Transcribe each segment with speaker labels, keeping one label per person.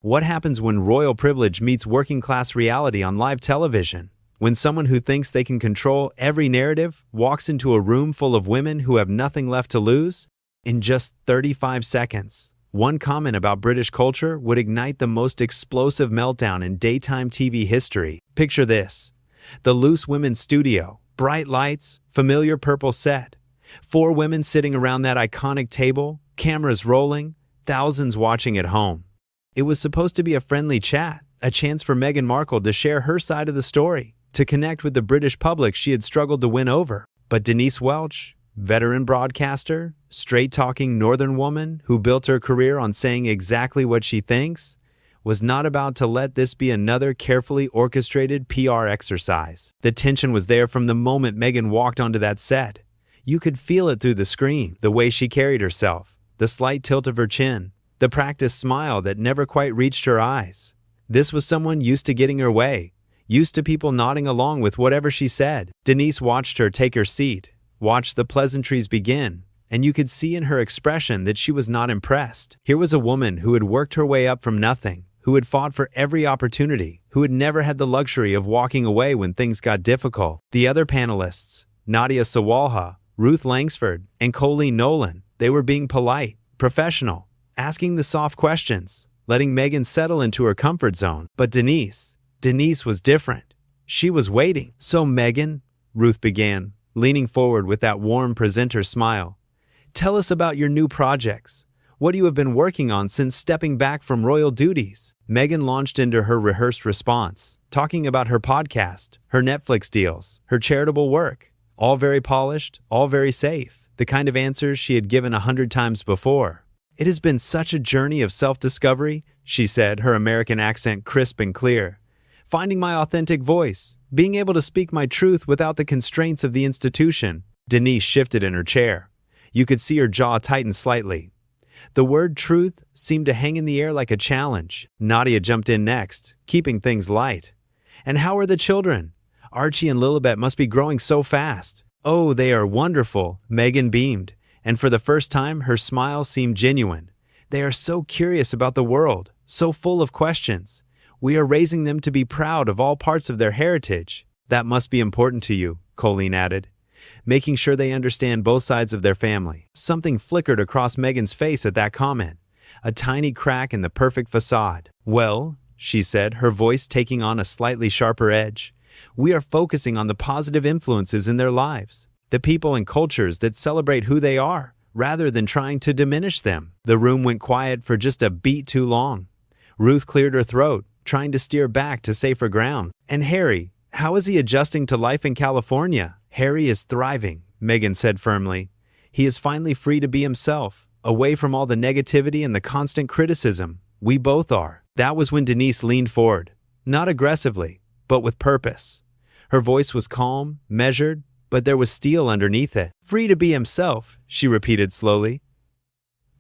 Speaker 1: What happens when royal privilege meets working-class reality on live television? When someone who thinks they can control every narrative walks into a room full of women who have nothing left to lose? In just 35 seconds, one comment about British culture would ignite the most explosive meltdown in daytime TV history. Picture this: the Loose Women's studio, bright lights, familiar purple set, 4 women sitting around that iconic table, cameras rolling, thousands watching at home. It was supposed to be a friendly chat, a chance for Meghan Markle to share her side of the story, to connect with the British public she had struggled to win over. But Denise Welch, veteran broadcaster, straight-talking northern woman who built her career on saying exactly what she thinks, was not about to let this be another carefully orchestrated PR exercise. The tension was there from the moment Meghan walked onto that set. You could feel it through the screen, the way she carried herself, the slight tilt of her chin, the practiced smile that never quite reached her eyes. This was someone used to getting her way, used to people nodding along with whatever she said. Denise watched her take her seat, watched the pleasantries begin, and you could see in her expression that she was not impressed. Here was a woman who had worked her way up from nothing, who had fought for every opportunity, who had never had the luxury of walking away when things got difficult. The other panelists, Nadia Sawalha, Ruth Langsford, and Colleen Nolan, they were being polite, professional, asking the soft questions, letting Meghan settle into her comfort zone. But Denise was different. She was waiting. "So Meghan," Ruth began, leaning forward with that warm presenter smile, "tell us about your new projects. What you have been working on since stepping back from royal duties." Meghan launched into her rehearsed response, talking about her podcast, her Netflix deals, her charitable work. All very polished, all very safe, the kind of answers she had given 100 times before. "It has been such a journey of self-discovery," she said, her American accent crisp and clear. "Finding my authentic voice, being able to speak my truth without the constraints of the institution." Denise shifted in her chair. You could see her jaw tighten slightly. The word truth seemed to hang in the air like a challenge. Nadia jumped in next, keeping things light. "And how are the children? Archie and Lilibet must be growing so fast." "Oh, they are wonderful," Meghan beamed, and for the first time her smile seemed genuine. "They are so curious about the world, so full of questions. We are raising them to be proud of all parts of their heritage." "That must be important to you," Colleen added, "making sure they understand both sides of their family." Something flickered across Meghan's face at that comment, a tiny crack in the perfect facade. "Well," she said, her voice taking on a slightly sharper edge, "we are focusing on the positive influences in their lives, the people and cultures that celebrate who they are, rather than trying to diminish them." The room went quiet for just a beat too long. Ruth cleared her throat, trying to steer back to safer ground. "And Harry, how is he adjusting to life in California?" "Harry is thriving," Meghan said firmly. "He is finally free to be himself, away from all the negativity and the constant criticism. We both are." That was when Denise leaned forward, not aggressively, but with purpose. Her voice was calm, measured, but there was steel underneath it. "Free to be himself," she repeated slowly.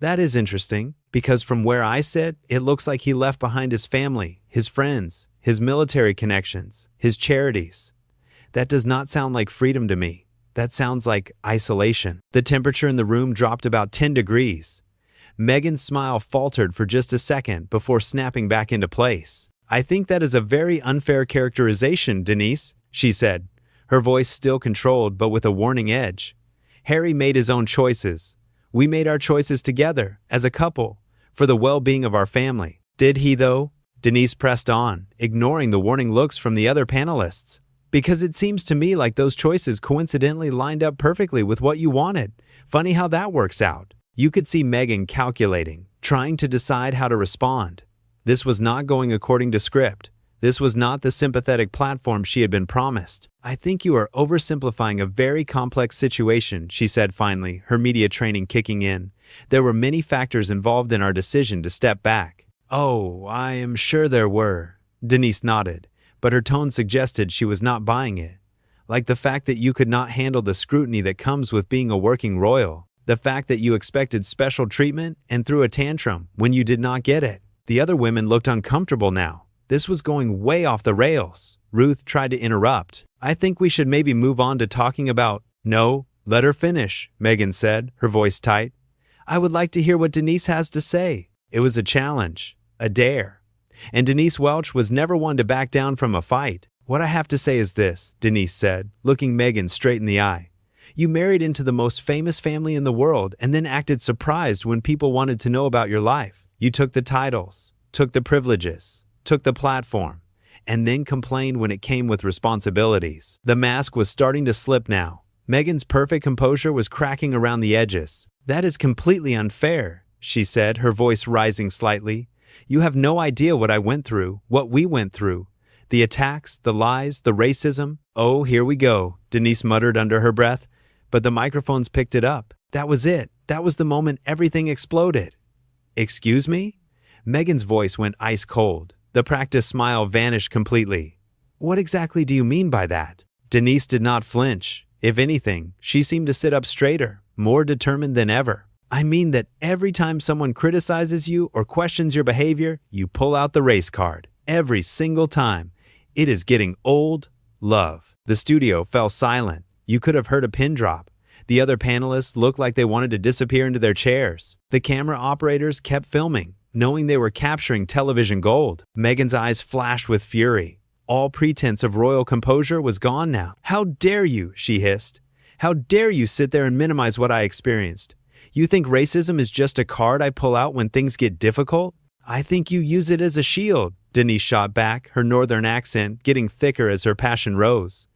Speaker 1: "That is interesting, because from where I sit, it looks like he left behind his family, his friends, his military connections, his charities. That does not sound like freedom to me. That sounds like isolation." The temperature in the room dropped about 10 degrees. Meghan's smile faltered for just a second before snapping back into place. "I think that is a very unfair characterization, Denise," she said, her voice still controlled but with a warning edge. "Harry made his own choices. We made our choices together, as a couple, for the well-being of our family." "Did he, though?" Denise pressed on, ignoring the warning looks from the other panelists. "Because it seems to me like those choices coincidentally lined up perfectly with what you wanted. Funny how that works out." You could see Meghan calculating, trying to decide how to respond. This was not going according to script. This was not the sympathetic platform she had been promised. "I think you are oversimplifying a very complex situation," she said finally, her media training kicking in. "There were many factors involved in our decision to step back." "Oh, I am sure there were," Denise nodded, but her tone suggested she was not buying it. "Like the fact that you could not handle the scrutiny that comes with being a working royal. The fact that you expected special treatment and threw a tantrum when you did not get it." The other women looked uncomfortable now. This was going way off the rails. Ruth tried to interrupt. "I think we should maybe move on to talking about—" "No, let her finish," Meghan said, her voice tight. "I would like to hear what Denise has to say." It was a challenge, a dare. And Denise Welch was never one to back down from a fight. "What I have to say is this," Denise said, looking Meghan straight in the eye. "You married into the most famous family in the world and then acted surprised when people wanted to know about your life. You took the titles, took the privileges, took the platform, and then complained when it came with responsibilities." The mask was starting to slip now. Meghan's perfect composure was cracking around the edges. "That is completely unfair," she said, her voice rising slightly. "You have no idea what I went through, what we went through. The attacks, the lies, the racism." "Oh, here we go," Denise muttered under her breath, but the microphones picked it up. That was it. That was the moment everything exploded. "Excuse me?" Meghan's voice went ice cold. The practiced smile vanished completely. "What exactly do you mean by that?" Denise did not flinch. If anything, she seemed to sit up straighter, more determined than ever. "I mean that every time someone criticizes you or questions your behavior, you pull out the race card. Every single time. It is getting old, love." The studio fell silent. You could have heard a pin drop. The other panelists looked like they wanted to disappear into their chairs. The camera operators kept filming, knowing they were capturing television gold. Meghan's eyes flashed with fury. All pretense of royal composure was gone now. "How dare you?" she hissed. "How dare you sit there and minimize what I experienced? You think racism is just a card I pull out when things get difficult? I think you use it as a shield," Denise shot back, her northern accent getting thicker as her passion rose.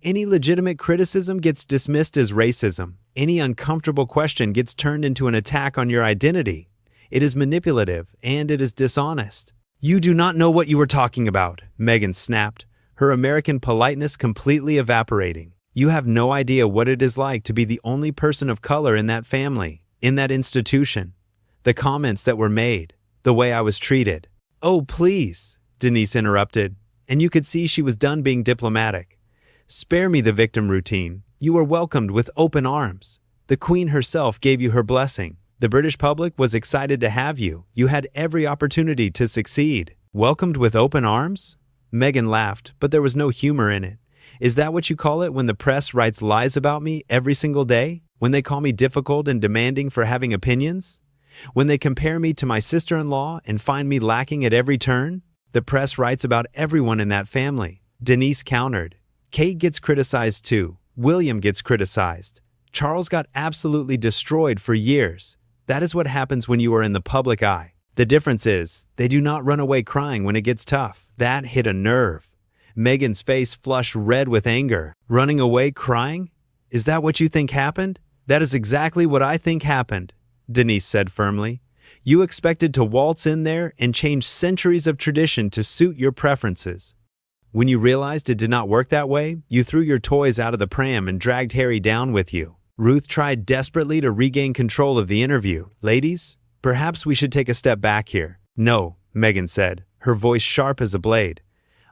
Speaker 1: "Any legitimate criticism gets dismissed as racism. Any uncomfortable question gets turned into an attack on your identity. It is manipulative, and it is dishonest." "You do not know what you are talking about," Meghan snapped, her American politeness completely evaporating. "You have no idea what it is like to be the only person of color in that family, in that institution. The comments that were made, the way I was treated." "Oh, please," Denise interrupted, and you could see she was done being diplomatic. "Spare me the victim routine. You were welcomed with open arms. The Queen herself gave you her blessing. The British public was excited to have you. You had every opportunity to succeed." "Welcomed with open arms?" Meghan laughed, but there was no humor in it. "Is that what you call it when the press writes lies about me every single day? When they call me difficult and demanding for having opinions? When they compare me to my sister-in-law and find me lacking at every turn? The press writes about everyone in that family." Denise countered. "Kate gets criticized too. William gets criticized. Charles got absolutely destroyed for years. That is what happens when you are in the public eye. The difference is, they do not run away crying when it gets tough." That hit a nerve. Meghan's face flushed red with anger. "Running away crying? Is that what you think happened?" "That is exactly what I think happened," Denise said firmly. "You expected to waltz in there and change centuries of tradition to suit your preferences. When you realized it did not work that way, you threw your toys out of the pram and dragged Harry down with you." Ruth tried desperately to regain control of the interview. "Ladies, perhaps we should take a step back here." "No," Meghan said, her voice sharp as a blade.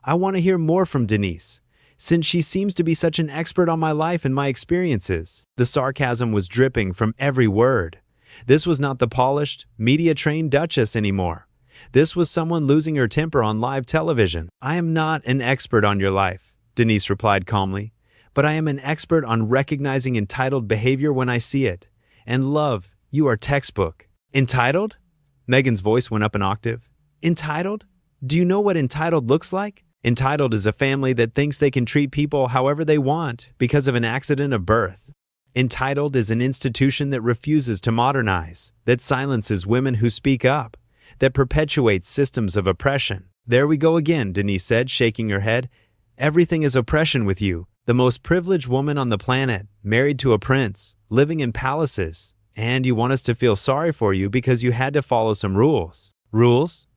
Speaker 1: "I want to hear more from Denise, since she seems to be such an expert on my life and my experiences." The sarcasm was dripping from every word. This was not the polished, media-trained Duchess anymore. This was someone losing her temper on live television. "I am not an expert on your life," Denise replied calmly, "but I am an expert on recognizing entitled behavior when I see it. And love, you are textbook." "Entitled?" Meghan's voice went up an octave. "Entitled? Do you know what entitled looks like? Entitled is a family that thinks they can treat people however they want because of an accident of birth. Entitled is an institution that refuses to modernize, that silences women who speak up, that perpetuates systems of oppression." "There we go again," Denise said, shaking her head. "Everything is oppression with you. The most privileged woman on the planet, married to a prince, living in palaces, and you want us to feel sorry for you because you had to follow some rules." "Rules?"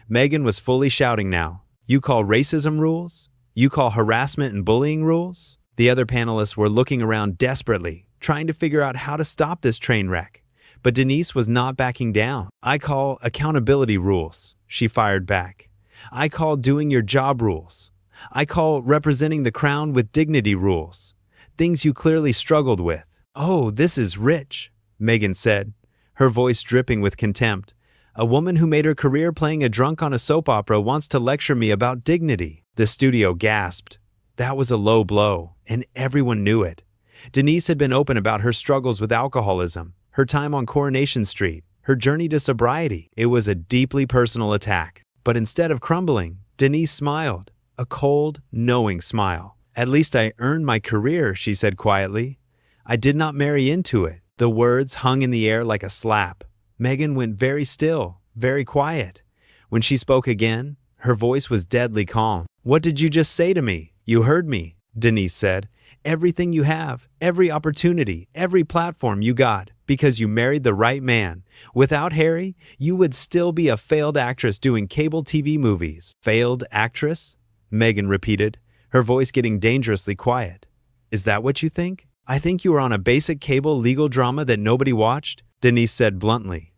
Speaker 1: Meghan was fully shouting now. "You call racism rules? You call harassment and bullying rules?" The other panelists were looking around desperately, trying to figure out how to stop this train wreck. But Denise was not backing down. "I call accountability rules," she fired back. "I call doing your job rules. I call representing the crown with dignity rules. Things you clearly struggled with." "Oh, this is rich," Meghan said, her voice dripping with contempt. "A woman who made her career playing a drunk on a soap opera wants to lecture me about dignity." The studio gasped. That was a low blow, and everyone knew it. Denise had been open about her struggles with alcoholism, her time on Coronation Street, her journey to sobriety. It was a deeply personal attack. But instead of crumbling, Denise smiled, a cold, knowing smile. "At least I earned my career," she said quietly. "I did not marry into it." The words hung in the air like a slap. Meghan went very still, very quiet. When she spoke again, her voice was deadly calm. "What did you just say to me?" "You heard me," Denise said. "Everything you have, every opportunity, every platform you got, because you married the right man. Without Harry, you would still be a failed actress doing cable TV movies." "Failed actress?" Meghan repeated, her voice getting dangerously quiet. "Is that what you think?" "I think you were on a basic cable legal drama that nobody watched," Denise said bluntly.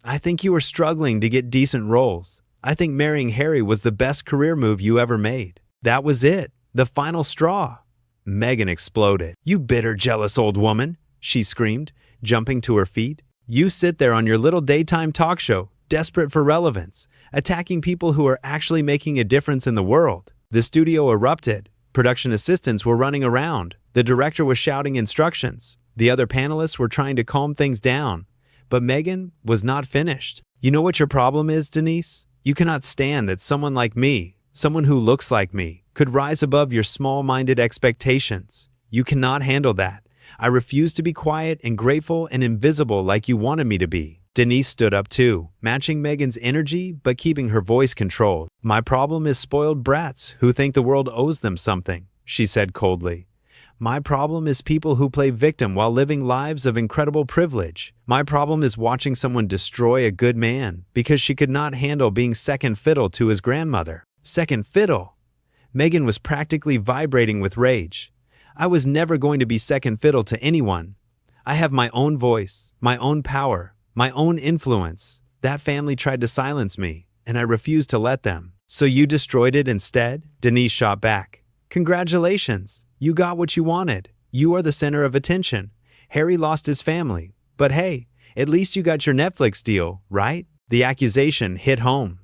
Speaker 1: "I think you were struggling to get decent roles. I think marrying Harry was the best career move you ever made. That was it, the final straw." Meghan exploded. "You bitter, jealous old woman," she screamed, jumping to her feet. "You sit there on your little daytime talk show, desperate for relevance, attacking people who are actually making a difference in the world." The studio erupted. Production assistants were running around. The director was shouting instructions. The other panelists were trying to calm things down. But Meghan was not finished. "You know what your problem is, Denise? You cannot stand that someone like me, someone who looks like me, could rise above your small-minded expectations. You cannot handle that. I refuse to be quiet and grateful and invisible like you wanted me to be." Denise stood up too, matching Meghan's energy but keeping her voice controlled. "My problem is spoiled brats who think the world owes them something," she said coldly. "My problem is people who play victim while living lives of incredible privilege. My problem is watching someone destroy a good man because she could not handle being second fiddle to his grandmother." Second fiddle? Meghan was practically vibrating with rage. "I was never going to be second fiddle to anyone. I have my own voice, my own power, my own influence. That family tried to silence me, and I refused to let them." "So you destroyed it instead?" Denise shot back. "Congratulations. You got what you wanted. You are the center of attention. Harry lost his family. But hey, at least you got your Netflix deal, right?" The accusation hit home.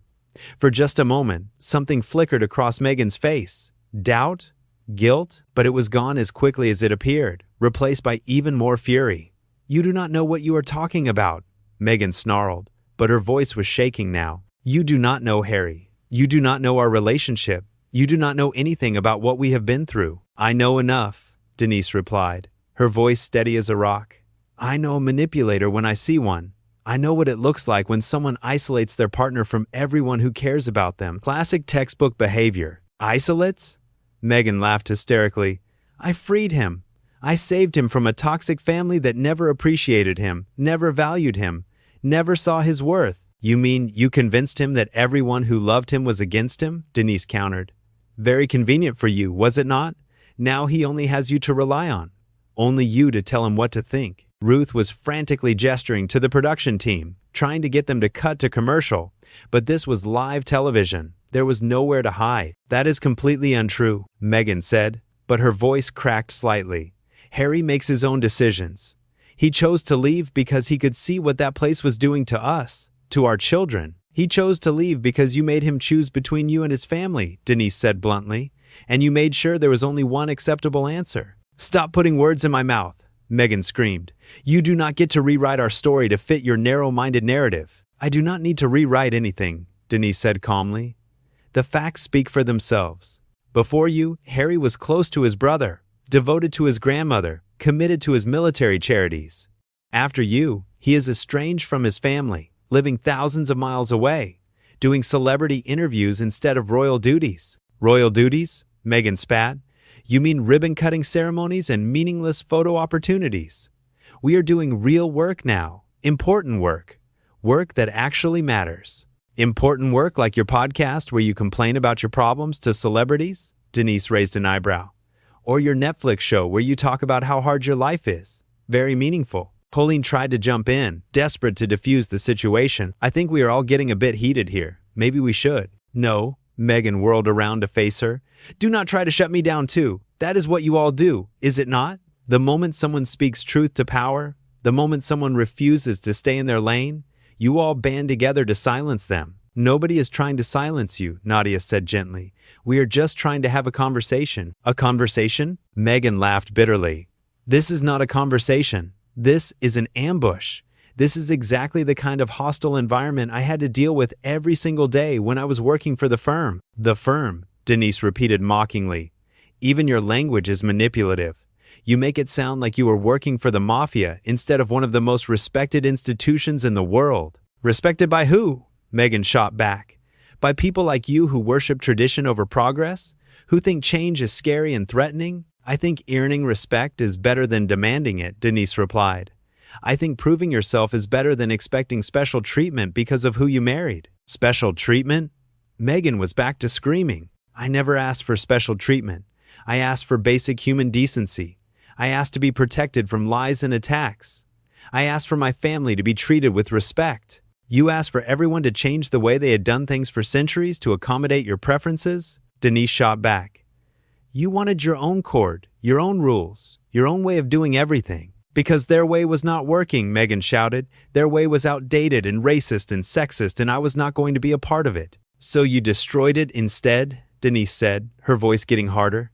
Speaker 1: For just a moment, something flickered across Meghan's face. Doubt? Guilt? But it was gone as quickly as it appeared, replaced by even more fury. "You do not know what you are talking about," Meghan snarled, but her voice was shaking now. "You do not know Harry. You do not know our relationship. You do not know anything about what we have been through." "I know enough," Denise replied, her voice steady as a rock. "I know a manipulator when I see one. I know what it looks like when someone isolates their partner from everyone who cares about them. Classic textbook behavior." "Isolates?" Meghan laughed hysterically. "I freed him. I saved him from a toxic family that never appreciated him, never valued him, never saw his worth." "You mean you convinced him that everyone who loved him was against him?" Denise countered. "Very convenient for you, was it not? Now he only has you to rely on. Only you to tell him what to think." Ruth was frantically gesturing to the production team, trying to get them to cut to commercial. But this was live television. There was nowhere to hide. "That is completely untrue," Meghan said, but her voice cracked slightly. "Harry makes his own decisions. He chose to leave because he could see what that place was doing to us, to our children. He chose to leave because you made him choose between you and his family," Denise said bluntly, "and you made sure there was only one acceptable answer." "Stop putting words in my mouth," Meghan screamed. "You do not get to rewrite our story to fit your narrow-minded narrative." "I do not need to rewrite anything," Denise said calmly. "The facts speak for themselves. Before you, Harry was close to his brother, devoted to his grandmother, committed to his military charities. After you, he is estranged from his family, living thousands of miles away, doing celebrity interviews instead of royal duties." "Royal duties?" Meghan spat. "You mean ribbon-cutting ceremonies and meaningless photo opportunities? We are doing real work now, important work, work that actually matters." "Important work like your podcast where you complain about your problems to celebrities?" Denise raised an eyebrow. "Or your Netflix show where you talk about how hard your life is? Very meaningful." Colleen tried to jump in, desperate to defuse the situation. "I think we are all getting a bit heated here. Maybe we should." "No," Meghan whirled around to face her. "Do not try to shut me down too. That is what you all do, is it not? The moment someone speaks truth to power, the moment someone refuses to stay in their lane, you all band together to silence them." "Nobody is trying to silence you," Nadia said gently. "We are just trying to have a conversation." "A conversation?" Meghan laughed bitterly. "This is not a conversation. This is an ambush. This is exactly the kind of hostile environment I had to deal with every single day when I was working for the firm. The firm, Denise repeated mockingly. Even your language is manipulative. You make it sound like you were working for the mafia instead of one of the most respected institutions in the world. Respected by who? Meghan shot back. By people like you who worship tradition over progress? Who think change is scary and threatening? I think earning respect is better than demanding it, Denise replied. I think proving yourself is better than expecting special treatment because of who you married. Special treatment? Meghan was back to screaming. I never asked for special treatment. I asked for basic human decency. I asked to be protected from lies and attacks. I asked for my family to be treated with respect. You asked for everyone to change the way they had done things for centuries to accommodate your preferences? Denise shot back. You wanted your own court, your own rules, your own way of doing everything. Because their way was not working, Meghan shouted. Their way was outdated and racist and sexist, and I was not going to be a part of it. So you destroyed it instead? Denise said, her voice getting harder.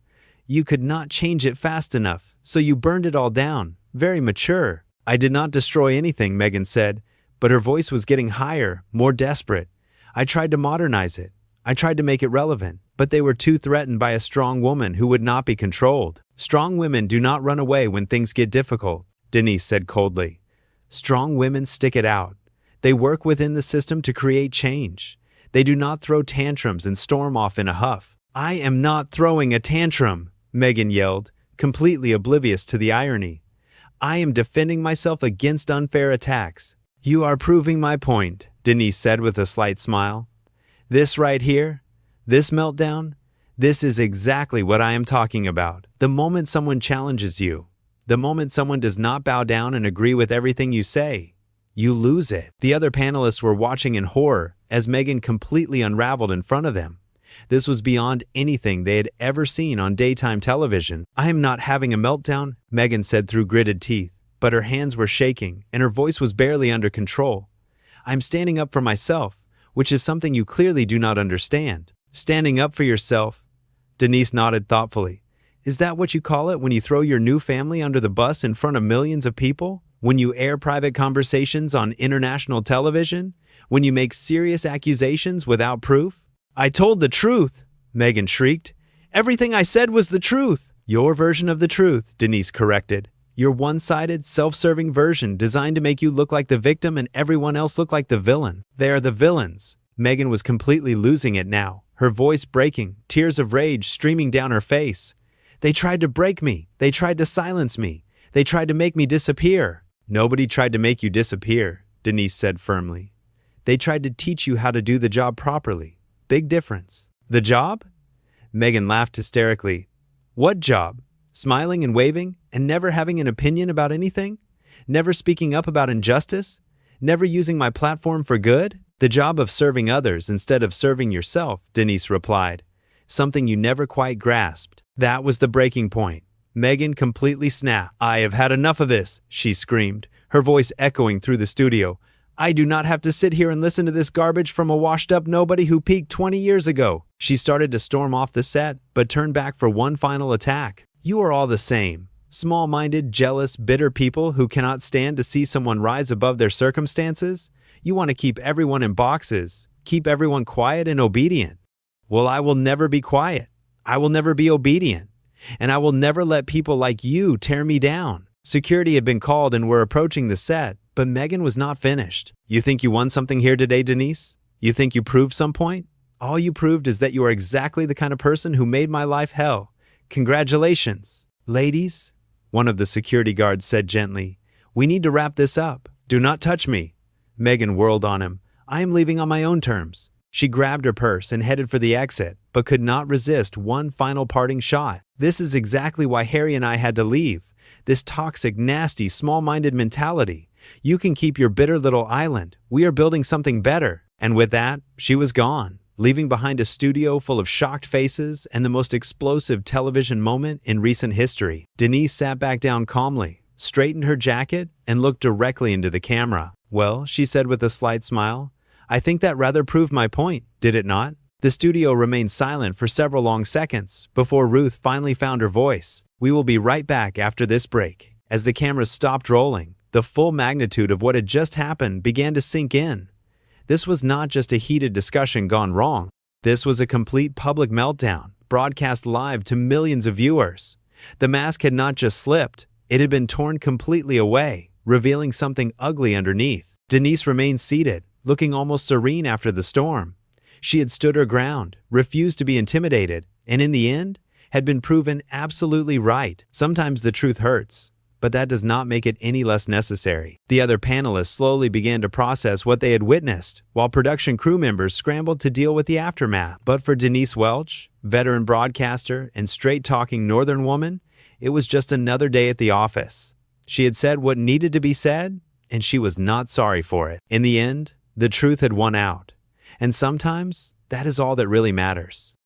Speaker 1: You could not change it fast enough, so you burned it all down. Very mature. I did not destroy anything, Meghan said, but her voice was getting higher, more desperate. I tried to modernize it. I tried to make it relevant, but they were too threatened by a strong woman who would not be controlled. Strong women do not run away when things get difficult, Denise said coldly. Strong women stick it out. They work within the system to create change. They do not throw tantrums and storm off in a huff. I am not throwing a tantrum, Meghan yelled, completely oblivious to the irony. I am defending myself against unfair attacks. You are proving my point, Denise said with a slight smile. This right here, this meltdown, this is exactly what I am talking about. The moment someone challenges you, the moment someone does not bow down and agree with everything you say, you lose it. The other panelists were watching in horror as Meghan completely unraveled in front of them. This was beyond anything they had ever seen on daytime television. I am not having a meltdown, Meghan said through gritted teeth, but her hands were shaking and her voice was barely under control. I'm standing up for myself, which is something you clearly do not understand. Standing up for yourself? Denise nodded thoughtfully. Is that what you call it when you throw your new family under the bus in front of millions of people? When you air private conversations on international television? When you make serious accusations without proof? I told the truth, Meghan shrieked. Everything I said was the truth. Your version of the truth, Denise corrected. Your one-sided, self-serving version designed to make you look like the victim and everyone else look like the villain. They are the villains. Meghan was completely losing it now, her voice breaking, tears of rage streaming down her face. They tried to break me. They tried to silence me. They tried to make me disappear. Nobody tried to make you disappear, Denise said firmly. They tried to teach you how to do the job properly. Big difference. The job? Meghan laughed hysterically. What job? Smiling and waving, and never having an opinion about anything? Never speaking up about injustice? Never using my platform for good? The job of serving others instead of serving yourself, Denise replied. Something you never quite grasped. That was the breaking point. Meghan completely snapped. I have had enough of this, she screamed, her voice echoing through the studio. I do not have to sit here and listen to this garbage from a washed-up nobody who peaked 20 years ago. She started to storm off the set, but turned back for one final attack. You are all the same. Small-minded, jealous, bitter people who cannot stand to see someone rise above their circumstances. You want to keep everyone in boxes, keep everyone quiet and obedient. Well, I will never be quiet. I will never be obedient. And I will never let people like you tear me down. Security had been called and were approaching the set, but Meghan was not finished. You think you won something here today, Denise? You think you proved some point? All you proved is that you are exactly the kind of person who made my life hell. Congratulations. Ladies, one of the security guards said gently, we need to wrap this up. Do not touch me. Meghan whirled on him. I am leaving on my own terms. She grabbed her purse and headed for the exit, but could not resist one final parting shot. This is exactly why Harry and I had to leave. This toxic, nasty, small-minded mentality. You can keep your bitter little island. We are building something better. And with that, she was gone, leaving behind a studio full of shocked faces and the most explosive television moment in recent history. Denise sat back down calmly, straightened her jacket, and looked directly into the camera. Well, she said with a slight smile, I think that rather proved my point, did it not? The studio remained silent for several long seconds before Ruth finally found her voice. We will be right back after this break. As the cameras stopped rolling, the full magnitude of what had just happened began to sink in. This was not just a heated discussion gone wrong. This was a complete public meltdown, broadcast live to millions of viewers. The mask had not just slipped, it had been torn completely away, revealing something ugly underneath. Denise remained seated, looking almost serene after the storm. She had stood her ground, refused to be intimidated, and in the end, had been proven absolutely right. Sometimes the truth hurts, but that does not make it any less necessary. The other panelists slowly began to process what they had witnessed, while production crew members scrambled to deal with the aftermath. But for Denise Welch, veteran broadcaster and straight-talking Northern woman, it was just another day at the office. She had said what needed to be said, and she was not sorry for it. In the end, the truth had won out. And sometimes, that is all that really matters.